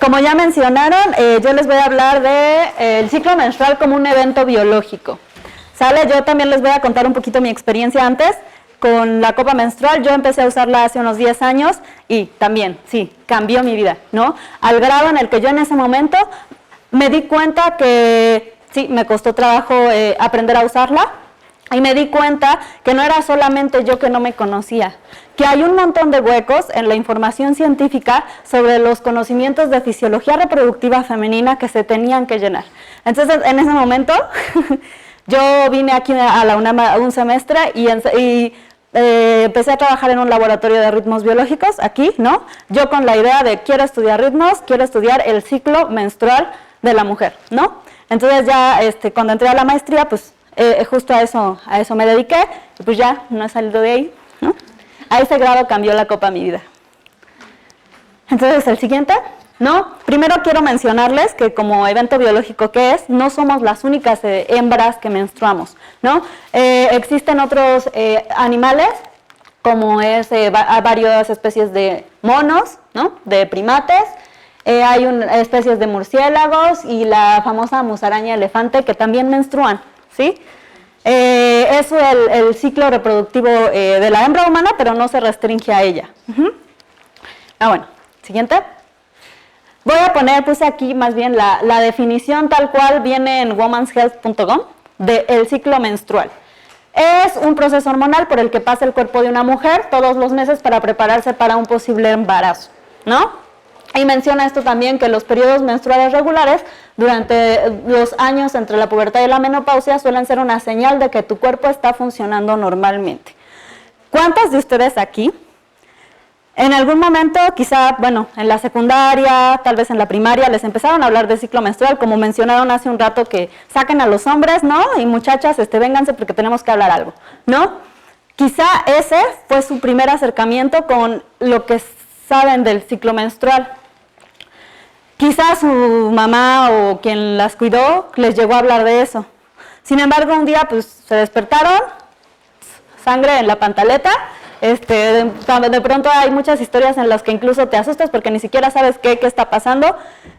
como ya mencionaron, yo les voy a hablar del ciclo menstrual como un evento biológico. ¿Sale? Yo también les voy a contar un poquito mi experiencia antes con la copa menstrual. Yo empecé a usarla hace unos 10 años y también, sí, cambió mi vida, ¿no? Al grado en el que yo en ese momento me di cuenta que, sí, me costó trabajo aprender a usarla. Y me di cuenta que no era solamente yo que no me conocía, que hay un montón de huecos en la información científica sobre los conocimientos de fisiología reproductiva femenina que se tenían que llenar. Entonces, en ese momento, yo vine aquí a la UNAM un semestre y empecé a trabajar en un laboratorio de ritmos biológicos aquí, ¿no? Yo con la idea de quiero estudiar ritmos, quiero estudiar el ciclo menstrual de la mujer, ¿no? Entonces ya cuando entré a la maestría, pues justo a eso me dediqué, y pues ya no he salido de ahí, ¿no? A ese grado cambió la copa mi vida. Entonces, el siguiente, ¿no? Primero quiero mencionarles que como evento biológico que es, no somos las únicas hembras que menstruamos, ¿no? Existen otros animales, como varias especies de monos, ¿no? De primates, hay especies de murciélagos y la famosa musaraña elefante que también menstruan, ¿sí? Es el ciclo reproductivo de la hembra humana, pero no se restringe a ella. Bueno, siguiente. Voy a poner, puse aquí más bien la definición tal cual viene en womanshealth.com del ciclo menstrual. Es un proceso hormonal por el que pasa el cuerpo de una mujer todos los meses para prepararse para un posible embarazo, ¿no? Y menciona esto también, que los periodos menstruales regulares durante los años entre la pubertad y la menopausia suelen ser una señal de que tu cuerpo está funcionando normalmente. ¿Cuántas de ustedes aquí, en algún momento, quizá, bueno, en la secundaria, tal vez en la primaria, les empezaron a hablar de ciclo menstrual, como mencionaron hace un rato, que saquen a los hombres, ¿no? Y muchachas, vénganse porque tenemos que hablar algo, ¿no? Quizá ese fue su primer acercamiento con lo que saben del ciclo menstrual. Quizás su mamá o quien las cuidó les llegó a hablar de eso. Sin embargo, un día pues se despertaron, sangre en la pantaleta. De pronto hay muchas historias en las que incluso te asustas porque ni siquiera sabes qué está pasando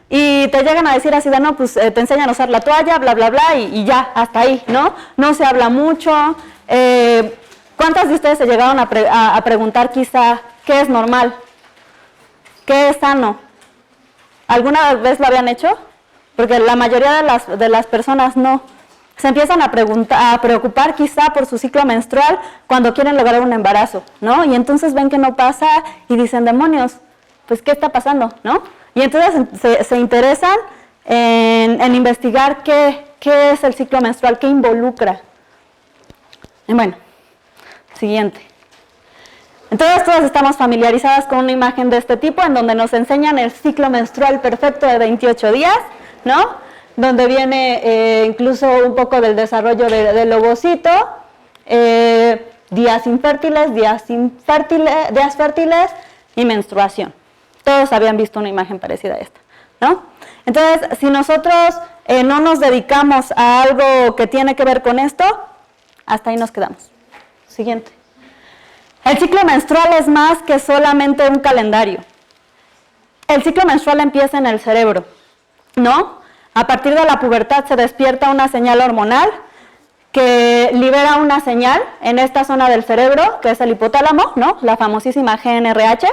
y te llegan a decir así de no, pues te enseñan a usar la toalla, bla, bla, bla, y ya, hasta ahí, ¿no? No se habla mucho. ¿Cuántas de ustedes se llegaron a preguntar quizá qué es normal? ¿Qué es sano? ¿Alguna vez lo habían hecho? Porque la mayoría de las personas no. Se empiezan a preocupar quizá por su ciclo menstrual cuando quieren lograr un embarazo, ¿no? Y entonces ven que no pasa y dicen, demonios, pues ¿qué está pasando?, ¿no? Y entonces se interesan en investigar qué es el ciclo menstrual, qué involucra. Y bueno, siguiente. Entonces todas estamos familiarizadas con una imagen de este tipo en donde nos enseñan el ciclo menstrual perfecto de 28 días, ¿no? Donde viene incluso un poco del desarrollo del ovocito, días infértiles, días fértiles y menstruación. Todos habían visto una imagen parecida a esta, ¿no? Entonces, si nosotros no nos dedicamos a algo que tiene que ver con esto, hasta ahí nos quedamos. Siguiente. El ciclo menstrual es más que solamente un calendario. El ciclo menstrual empieza en el cerebro, ¿no? A partir de la pubertad se despierta una señal hormonal que libera una señal en esta zona del cerebro, que es el hipotálamo, ¿no? La famosísima GnRH,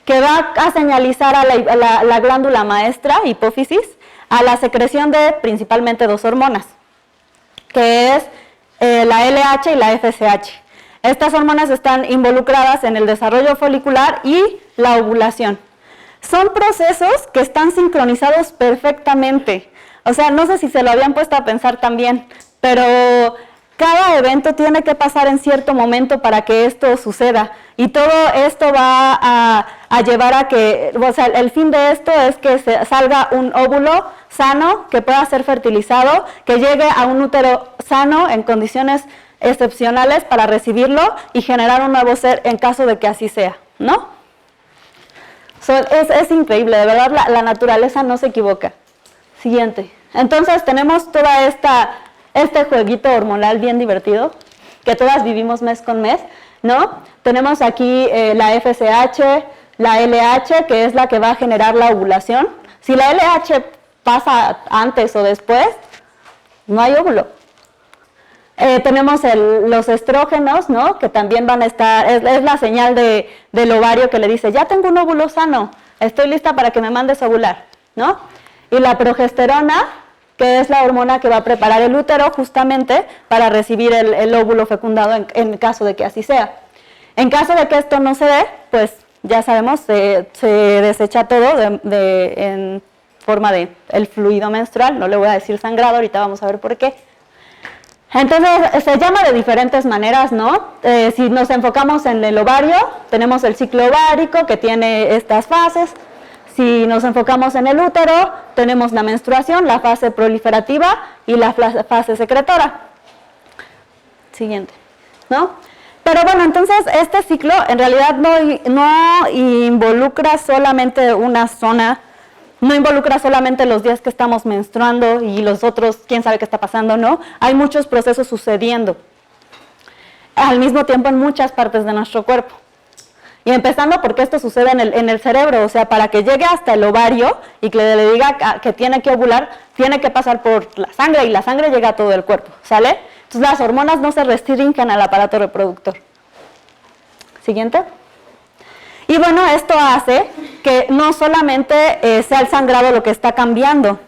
que va a señalizar a la glándula maestra, hipófisis, a la secreción de principalmente dos hormonas, que es la LH y la FSH. Estas hormonas están involucradas en el desarrollo folicular y la ovulación. Son procesos que están sincronizados perfectamente. O sea, no sé si se lo habían puesto a pensar también, pero cada evento tiene que pasar en cierto momento para que esto suceda. Y todo esto va a llevar a que, o sea, el fin de esto es que salga un óvulo sano, que pueda ser fertilizado, que llegue a un útero sano en condiciones excepcionales para recibirlo y generar un nuevo ser en caso de que así sea, ¿no? Es increíble, de verdad la naturaleza no se equivoca. Siguiente. Entonces tenemos toda este jueguito hormonal bien divertido que todas vivimos mes con mes, ¿no? Tenemos aquí la FSH, la LH, que es la que va a generar la ovulación. Si la LH pasa antes o después, no hay óvulo. Tenemos los estrógenos, ¿no? Que también van a estar, es la señal del ovario que le dice, ya tengo un óvulo sano, estoy lista para que me mandes a ovular, ¿no? Y la progesterona, que es la hormona que va a preparar el útero justamente para recibir el óvulo fecundado en caso de que así sea. En caso de que esto no se dé, pues ya sabemos, se desecha todo en forma de el fluido menstrual, no le voy a decir sangrado, ahorita vamos a ver por qué. Entonces, se llama de diferentes maneras, ¿no? Si nos enfocamos en el ovario, tenemos el ciclo ovárico que tiene estas fases. Si nos enfocamos en el útero, tenemos la menstruación, la fase proliferativa y la fase secretora. Siguiente, ¿no? Pero bueno, entonces este ciclo en realidad no involucra solamente una zona, no involucra solamente los días que estamos menstruando y los otros, quién sabe qué está pasando, ¿no? Hay muchos procesos sucediendo al mismo tiempo en muchas partes de nuestro cuerpo. Y empezando porque esto sucede en el cerebro, o sea, para que llegue hasta el ovario y que le diga que tiene que ovular, tiene que pasar por la sangre y la sangre llega a todo el cuerpo, ¿sale? Entonces las hormonas no se restringen al aparato reproductor. Siguiente. Y bueno, esto hace que no solamente sea el sangrado lo que está cambiando,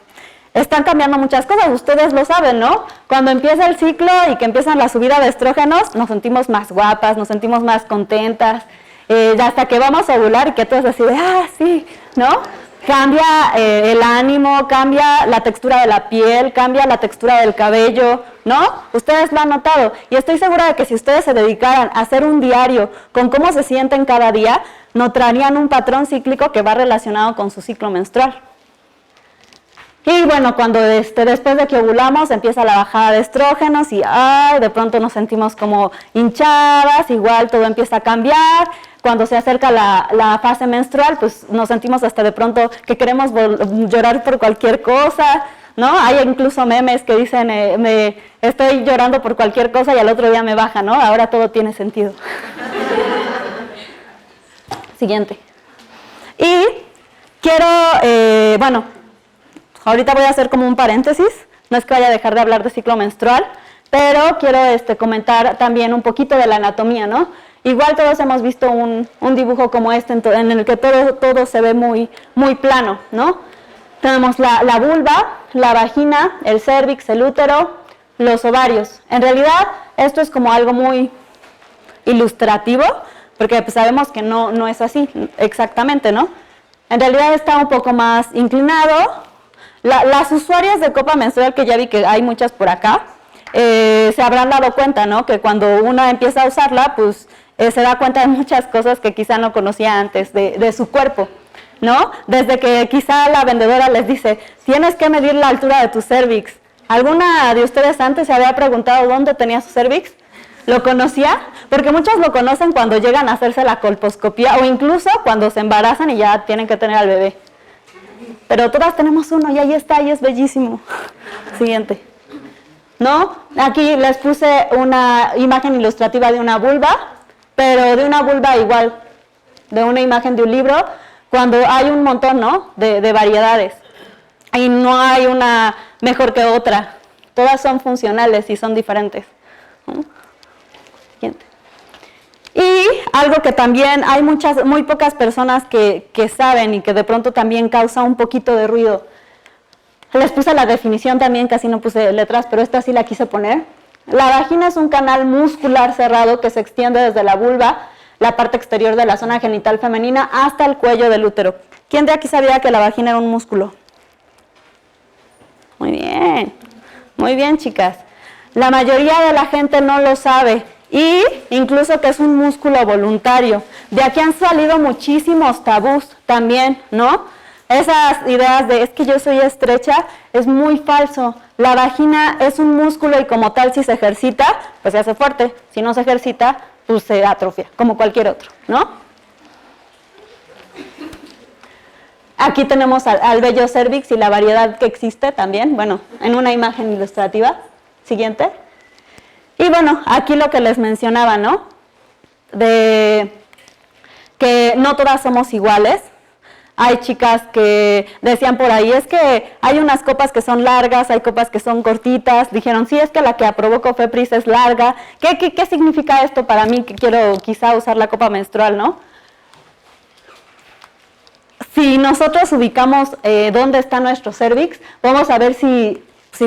están cambiando muchas cosas, ustedes lo saben, ¿no? Cuando empieza el ciclo y que empiezan la subida de estrógenos, nos sentimos más guapas, nos sentimos más contentas, hasta que vamos a ovular y que todo es así de, sí, ¿no? Cambia el ánimo, cambia la textura de la piel, cambia la textura del cabello, ¿no? Ustedes lo han notado y estoy segura de que si ustedes se dedicaran a hacer un diario con cómo se sienten cada día, notarían un patrón cíclico que va relacionado con su ciclo menstrual. Y bueno, cuando después de que ovulamos empieza la bajada de estrógenos y de pronto nos sentimos como hinchadas, igual todo empieza a cambiar. Cuando se acerca la fase menstrual, pues nos sentimos hasta de pronto que queremos llorar por cualquier cosa, ¿no? Hay incluso memes que dicen, estoy llorando por cualquier cosa y al otro día me baja, ¿no? Ahora todo tiene sentido. Siguiente. Y quiero, ahorita voy a hacer como un paréntesis, no es que vaya a dejar de hablar de ciclo menstrual, pero quiero comentar también un poquito de la anatomía, ¿no? Igual todos hemos visto un dibujo como este en el que todo se ve muy, muy plano, ¿no? Tenemos la vulva, la vagina, el cérvix, el útero, los ovarios. En realidad esto es como algo muy ilustrativo, porque pues sabemos que no es así exactamente, ¿no? En realidad está un poco más inclinado. Las usuarias de copa menstrual, que ya vi que hay muchas por acá, se habrán dado cuenta, ¿no? Que cuando una empieza a usarla, pues se da cuenta de muchas cosas que quizá no conocía antes de su cuerpo, ¿no? Desde que quizá la vendedora les dice, tienes que medir la altura de tu cérvix. ¿Alguna de ustedes antes se había preguntado dónde tenía su cérvix? ¿Lo conocía? Porque muchos lo conocen cuando llegan a hacerse la colposcopía o incluso cuando se embarazan y ya tienen que tener al bebé. Pero todas tenemos uno y ahí está, y es bellísimo. Siguiente. ¿No? Aquí les puse una imagen ilustrativa de una vulva, pero de una vulva igual, de una imagen de un libro, cuando hay un montón, ¿no? de variedades. Y no hay una mejor que otra. Todas son funcionales y son diferentes. Siguiente. Y algo que también hay muy pocas personas que saben y que de pronto también causa un poquito de ruido. Les puse la definición también, casi no puse letras, pero esta sí la quise poner. La vagina es un canal muscular cerrado que se extiende desde la vulva, la parte exterior de la zona genital femenina, hasta el cuello del útero. ¿Quién de aquí sabía que la vagina era un músculo? Muy bien, chicas. La mayoría de la gente no lo sabe. Y incluso que es un músculo voluntario. De aquí han salido muchísimos tabús también, ¿no? Esas ideas de es que yo soy estrecha es muy falso. La vagina es un músculo y como tal si se ejercita, pues se hace fuerte. Si no se ejercita, pues se atrofia, como cualquier otro, ¿no? Aquí tenemos al vello cérvix y la variedad que existe también, bueno, en una imagen ilustrativa. Siguiente. Y bueno, aquí lo que les mencionaba, ¿no? De que no todas somos iguales. Hay chicas que decían por ahí, es que hay unas copas que son largas, hay copas que son cortitas. Dijeron, sí, es que la que aprobó Cofepris es larga. ¿Qué significa esto para mí que quiero quizá usar la copa menstrual, no? Si nosotros ubicamos dónde está nuestro cérvix, vamos a ver si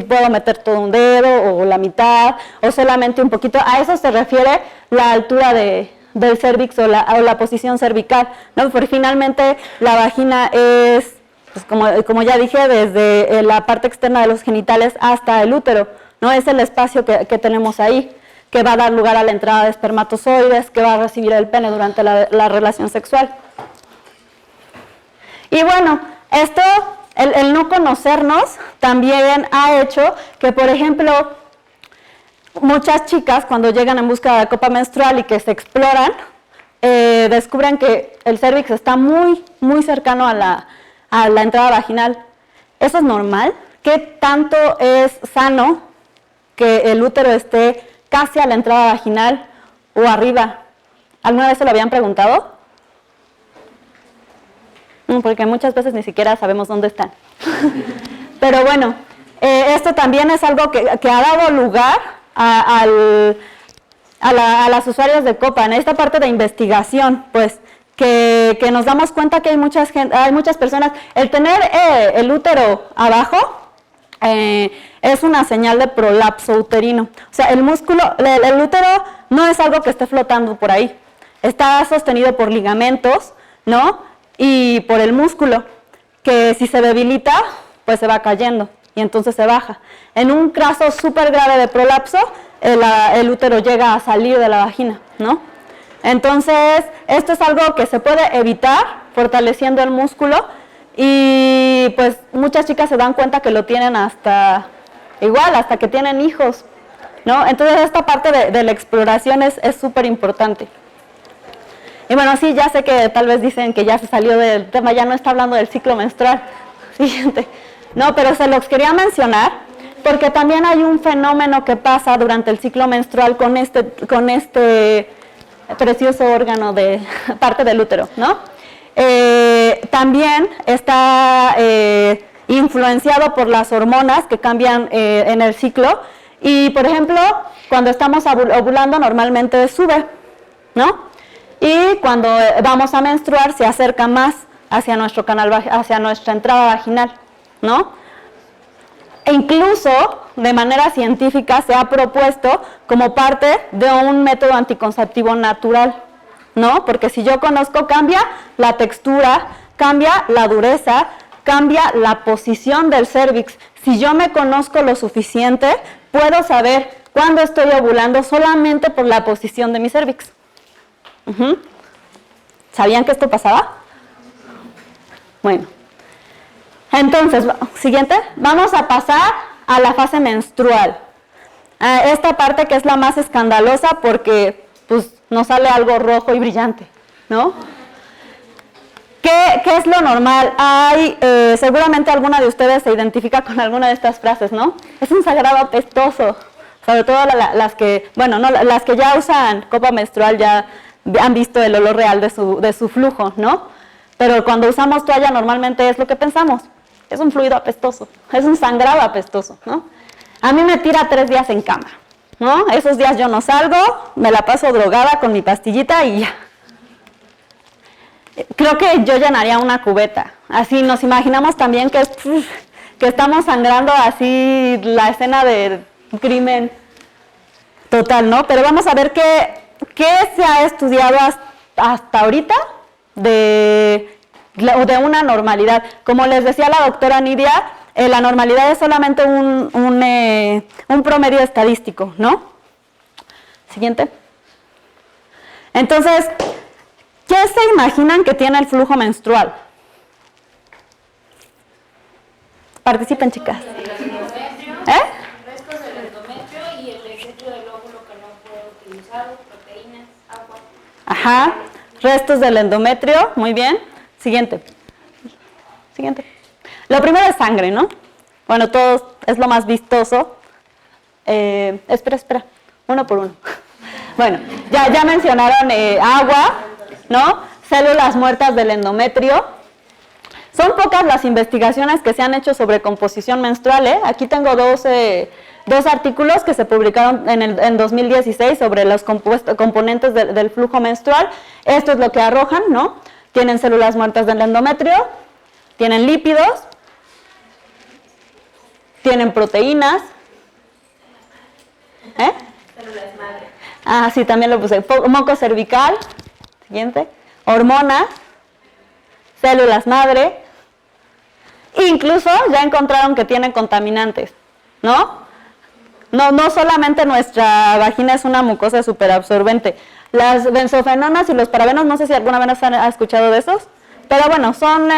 puedo meter todo un dedo o la mitad o solamente un poquito. A eso se refiere la altura del cérvix o la posición cervical, ¿no? Porque finalmente la vagina es, pues como ya dije, desde la parte externa de los genitales hasta el útero, ¿no? Es el espacio que tenemos ahí, que va a dar lugar a la entrada de espermatozoides, que va a recibir el pene durante la relación sexual. Y bueno, esto, el no conocernos también ha hecho que, por ejemplo, muchas chicas cuando llegan en busca de la copa menstrual y que se exploran, descubren que el cérvix está muy, muy cercano a la entrada vaginal. ¿Eso es normal? ¿Qué tanto es sano que el útero esté casi a la entrada vaginal o arriba? ¿Alguna vez se lo habían preguntado? Porque muchas veces ni siquiera sabemos dónde están. Pero bueno, esto también es algo que ha dado lugar a las usuarias de copa. En esta parte de investigación, pues, que nos damos cuenta que hay muchas personas. El tener el útero abajo es una señal de prolapso uterino. O sea, el útero no es algo que esté flotando por ahí. Está sostenido por ligamentos, ¿no? Y por el músculo, que si se debilita, pues se va cayendo y entonces se baja. En un caso súper grave de prolapso, el útero llega a salir de la vagina, ¿no? Entonces, esto es algo que se puede evitar fortaleciendo el músculo y pues muchas chicas se dan cuenta que lo tienen hasta que tienen hijos, ¿no? Entonces, esta parte de la exploración es súper importante. Y bueno, sí, ya sé que tal vez dicen que ya se salió del tema, ya no está hablando del ciclo menstrual. Siguiente. No, pero se los quería mencionar porque también hay un fenómeno que pasa durante el ciclo menstrual con este precioso órgano de parte del útero, ¿no? También está influenciado por las hormonas que cambian en el ciclo y, por ejemplo, cuando estamos ovulando normalmente sube, ¿no? Y cuando vamos a menstruar se acerca más hacia nuestro canal, hacia nuestra entrada vaginal, ¿no? E incluso de manera científica se ha propuesto como parte de un método anticonceptivo natural, ¿no? Porque si yo conozco, cambia la textura, cambia la dureza, cambia la posición del cérvix. Si yo me conozco lo suficiente, puedo saber cuándo estoy ovulando solamente por la posición de mi cérvix. ¿Sabían que esto pasaba? Bueno, entonces, siguiente, vamos a pasar a la fase menstrual. Esta parte que es la más escandalosa porque pues, nos sale algo rojo y brillante, ¿no? ¿Qué es lo normal? Seguramente alguna de ustedes se identifica con alguna de estas frases, ¿no? Es un sangrado apestoso, sobre todo las que, bueno, no, las que ya usan copa menstrual ya han visto el olor real de su flujo, ¿no? Pero cuando usamos toalla normalmente es lo que pensamos, es un fluido apestoso, es un sangrado apestoso, ¿no? A mí me tira 3 días en cama, ¿no? Esos días yo no salgo, me la paso drogada con mi pastillita y ya. Creo que yo llenaría una cubeta, así nos imaginamos también que estamos sangrando así la escena de crimen total, ¿no? Pero vamos a ver qué se ha estudiado hasta ahorita de una normalidad. Como les decía la doctora Nidia, la normalidad es solamente un promedio estadístico, ¿no? Siguiente. Entonces, ¿qué se imaginan que tiene el flujo menstrual? Participen, chicas. Restos del endometrio y el desecho del óvulo que no fue utilizado, proteínas, agua. Ajá, restos del endometrio, muy bien. Siguiente. Lo primero es sangre, ¿no? Bueno, todos es lo más vistoso. Espera, uno por uno. Bueno, ya mencionaron agua, ¿no? células muertas del endometrio. Son pocas las investigaciones que se han hecho sobre composición menstrual, ¿eh? Aquí tengo dos artículos que se publicaron en 2016 sobre los componentes del flujo menstrual. Esto es lo que arrojan, ¿no? Tienen células muertas del endometrio, tienen lípidos, tienen proteínas. Células madre. Ah, sí, también lo puse. Moco cervical, siguiente. Hormonas, células madre. Incluso ya encontraron que tienen contaminantes, ¿no? No solamente nuestra vagina es una mucosa superabsorbente. Las benzofenonas y los parabenos, no sé si alguna vez han escuchado de esos, pero bueno, son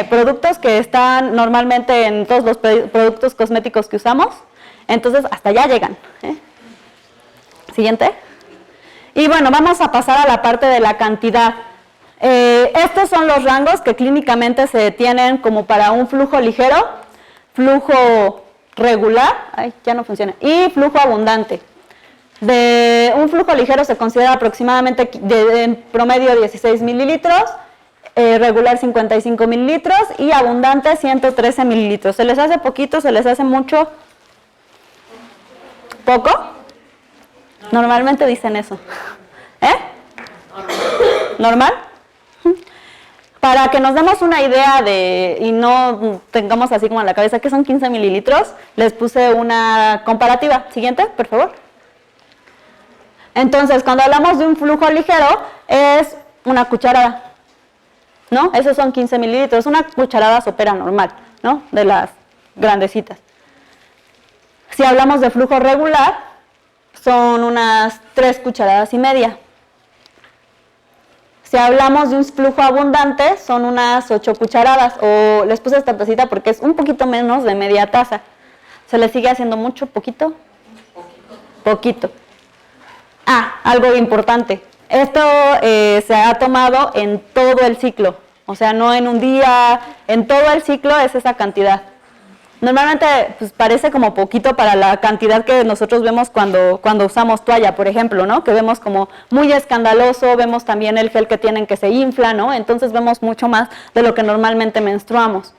productos que están normalmente en todos los productos cosméticos que usamos, entonces hasta allá llegan. Siguiente. Y bueno, vamos a pasar a la parte de la cantidad. Estos son los rangos que clínicamente se tienen como para un flujo ligero, flujo regular, ay, ya no funciona, y flujo abundante. De un flujo ligero se considera aproximadamente en promedio 16 mililitros, regular 55 mililitros y abundante 113 mililitros. ¿Se les hace poquito? ¿Se les hace mucho? ¿Poco? Normalmente dicen eso. ¿Normal? Para que nos demos una idea y no tengamos así como en la cabeza que son 15 mililitros, les puse una comparativa. Siguiente, por favor. Entonces, cuando hablamos de un flujo ligero, es una cucharada, ¿no? Esos son 15 mililitros, una cucharada sopera normal, ¿no? De las grandecitas. Si hablamos de flujo regular, son unas 3 cucharadas y media. Si hablamos de un flujo abundante, son unas 8 cucharadas, o les puse esta tacita porque es un poquito menos de media taza. ¿Se les sigue haciendo mucho? ¿Poquito? Poquito. Ah, algo importante. Esto se ha tomado en todo el ciclo, o sea, no en un día, en todo el ciclo es esa cantidad. Normalmente pues, parece como poquito para la cantidad que nosotros vemos cuando usamos toalla, por ejemplo, ¿no? Que vemos como muy escandaloso, vemos también el gel que tienen que se infla, ¿no? Entonces vemos mucho más de lo que normalmente menstruamos.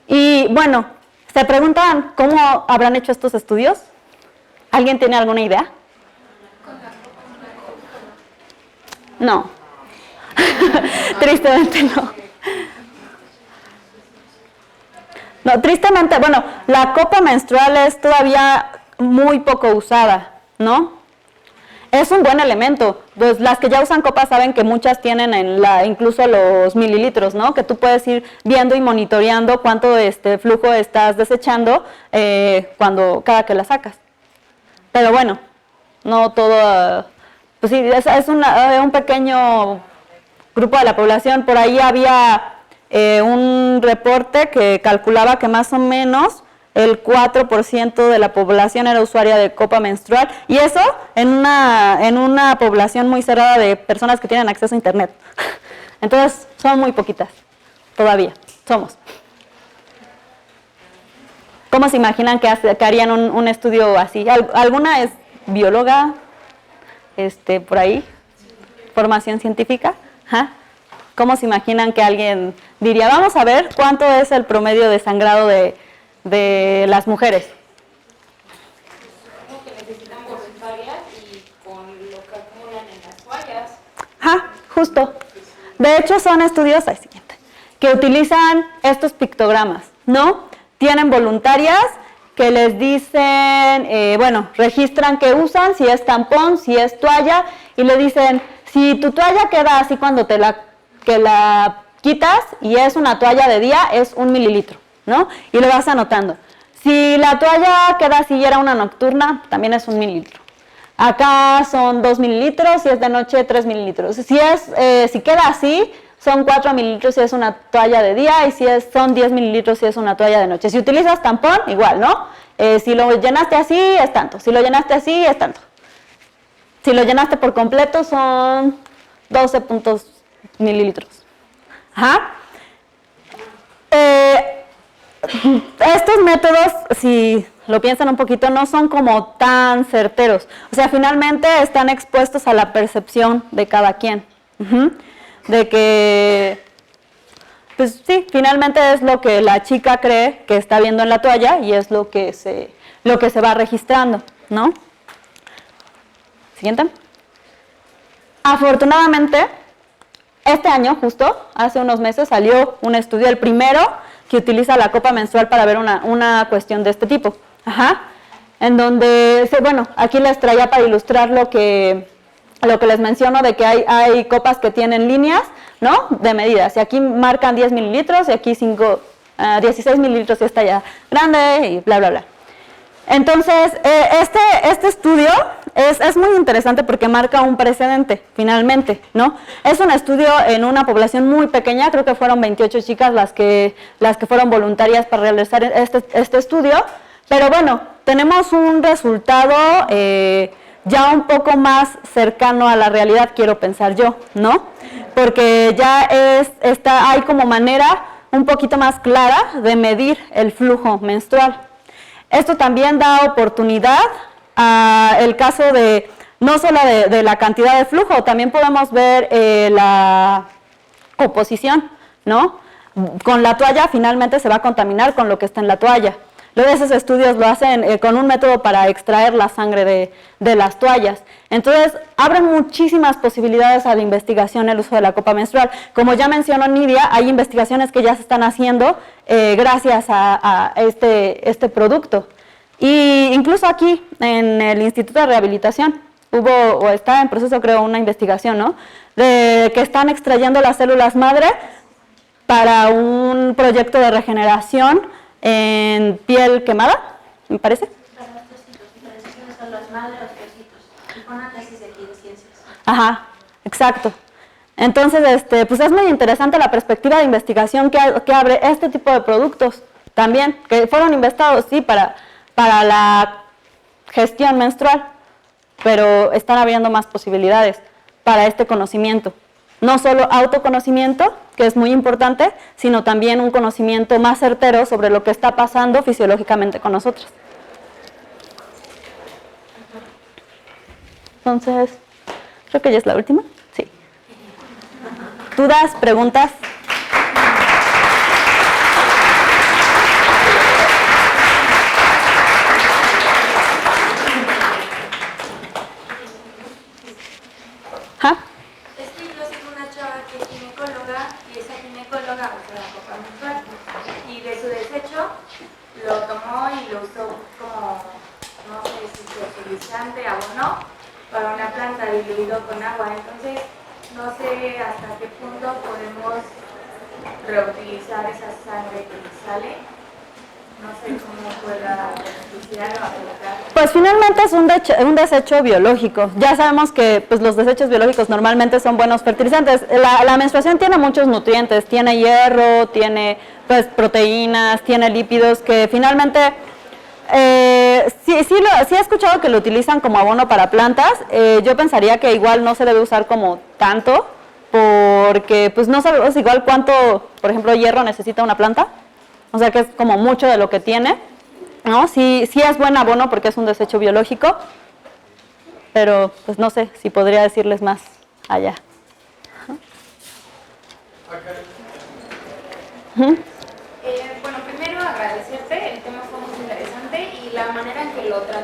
Y bueno, se preguntan cómo habrán hecho estos estudios. ¿Alguien tiene alguna idea? No. Tristemente no. No, tristemente, bueno, la copa menstrual es todavía muy poco usada, ¿no? Es un buen elemento. Pues las que ya usan copas saben que muchas tienen incluso los mililitros, ¿no? Que tú puedes ir viendo y monitoreando cuánto flujo estás desechando cada que la sacas. Pero bueno, no todo, pues sí, es un pequeño grupo de la población. Por ahí había un reporte que calculaba que más o menos el 4% de la población era usuaria de copa menstrual, y eso en una población muy cerrada de personas que tienen acceso a internet. Entonces, son muy poquitas, todavía, somos. ¿Cómo se imaginan que harían un estudio así? ¿Alguna es bióloga por ahí? ¿Formación científica? ¿Ah? ¿Cómo se imaginan que alguien diría, vamos a ver cuánto es el promedio de sangrado de las mujeres? Como que necesitan voluntarias y con lo que acumulan en las toallas. Ajá, justo. De hecho, son estudios que utilizan estos pictogramas, ¿no? Tienen voluntarias que les dicen, registran qué usan, si es tampón, si es toalla, y le dicen, si tu toalla queda así cuando que la quitas y es una toalla de día, es 1 mililitro, ¿no? Y lo vas anotando. Si la toalla queda así y era una nocturna, también es 1 mililitro. Acá son 2 mililitros, si es de noche 3 mililitros. Si queda así, son 4 mililitros si es una toalla de día, y son 10 mililitros si es una toalla de noche. Si utilizas tampón, igual, ¿no? Si lo llenaste así, es tanto. Si lo llenaste así, es tanto. Si lo llenaste por completo, son 12 mililitros. Ajá. Estos métodos, si lo piensan un poquito, no son como tan certeros. O sea, finalmente están expuestos a la percepción de cada quien. de que, pues sí, finalmente es lo que la chica cree que está viendo en la toalla y es lo que se va registrando, ¿no? Siguiente. Afortunadamente, este año, justo, hace unos meses, salió un estudio, el primero, que utiliza la copa menstrual para ver una cuestión de este tipo. Ajá. En donde, bueno, aquí les traía para ilustrar lo que les menciono de que hay copas que tienen líneas, ¿no? De medidas. Y aquí marcan 10 mililitros y aquí 16 mililitros y está ya grande y bla, bla, bla. Entonces, este estudio es muy interesante porque marca un precedente, finalmente, ¿no? Es un estudio en una población muy pequeña, creo que fueron 28 chicas las que fueron voluntarias para realizar este estudio, pero bueno, tenemos un resultado ya un poco más cercano a la realidad, quiero pensar yo, ¿no? Porque ya hay como manera un poquito más clara de medir el flujo menstrual. Esto también da oportunidad al caso de, no solo de la cantidad de flujo, también podemos ver la composición, ¿no? Con la toalla finalmente se va a contaminar con lo que está en la toalla. Luego esos estudios lo hacen con un método para extraer la sangre de las toallas. Entonces, abren muchísimas posibilidades a la investigación el uso de la copa menstrual. Como ya mencionó Nidia, hay investigaciones que ya se están haciendo gracias a este producto. Y incluso aquí, en el Instituto de Rehabilitación, está en proceso, creo, una investigación, ¿no? De que están extrayendo las células madre para un proyecto de regeneración en piel quemada, me parece. Para los trocitos, diferenciaciones son las madres, los trocitos. Y con análisis de aquí de ciencias. Ajá, exacto. Entonces, pues es muy interesante la perspectiva de investigación que abre este tipo de productos también, que fueron inventados, sí, para la gestión menstrual, pero están abriendo más posibilidades para este conocimiento. No solo autoconocimiento, que es muy importante, sino también un conocimiento más certero sobre lo que está pasando fisiológicamente con nosotros. Entonces, creo que ya es la última. Sí. ¿Dudas? ¿Preguntas? ¿Ah? Es que yo sigo una chava que es ginecóloga y esa ginecóloga usó la copa menstrual y de su desecho lo tomó y lo usó como, no sé si fertilizante, abono, para una planta diluido con agua. Entonces, no sé hasta qué punto podemos reutilizar esa sangre que sale. No sé cómo pueda beneficiar o afectar. Pues finalmente es un desecho biológico. Ya sabemos que pues, los desechos biológicos normalmente son buenos fertilizantes. La menstruación tiene muchos nutrientes, tiene hierro, tiene pues, proteínas, tiene lípidos que finalmente sí he escuchado que lo utilizan como abono para plantas. Yo pensaría que igual no se debe usar como tanto porque pues no sabemos igual cuánto, por ejemplo, hierro necesita una planta. O sea que es como mucho de lo que tiene, ¿no? Sí es buen abono porque es un desecho biológico, pero pues no sé si podría decirles más allá. Bueno, primero agradecerte, el tema fue muy interesante y la manera en que lo tratamos.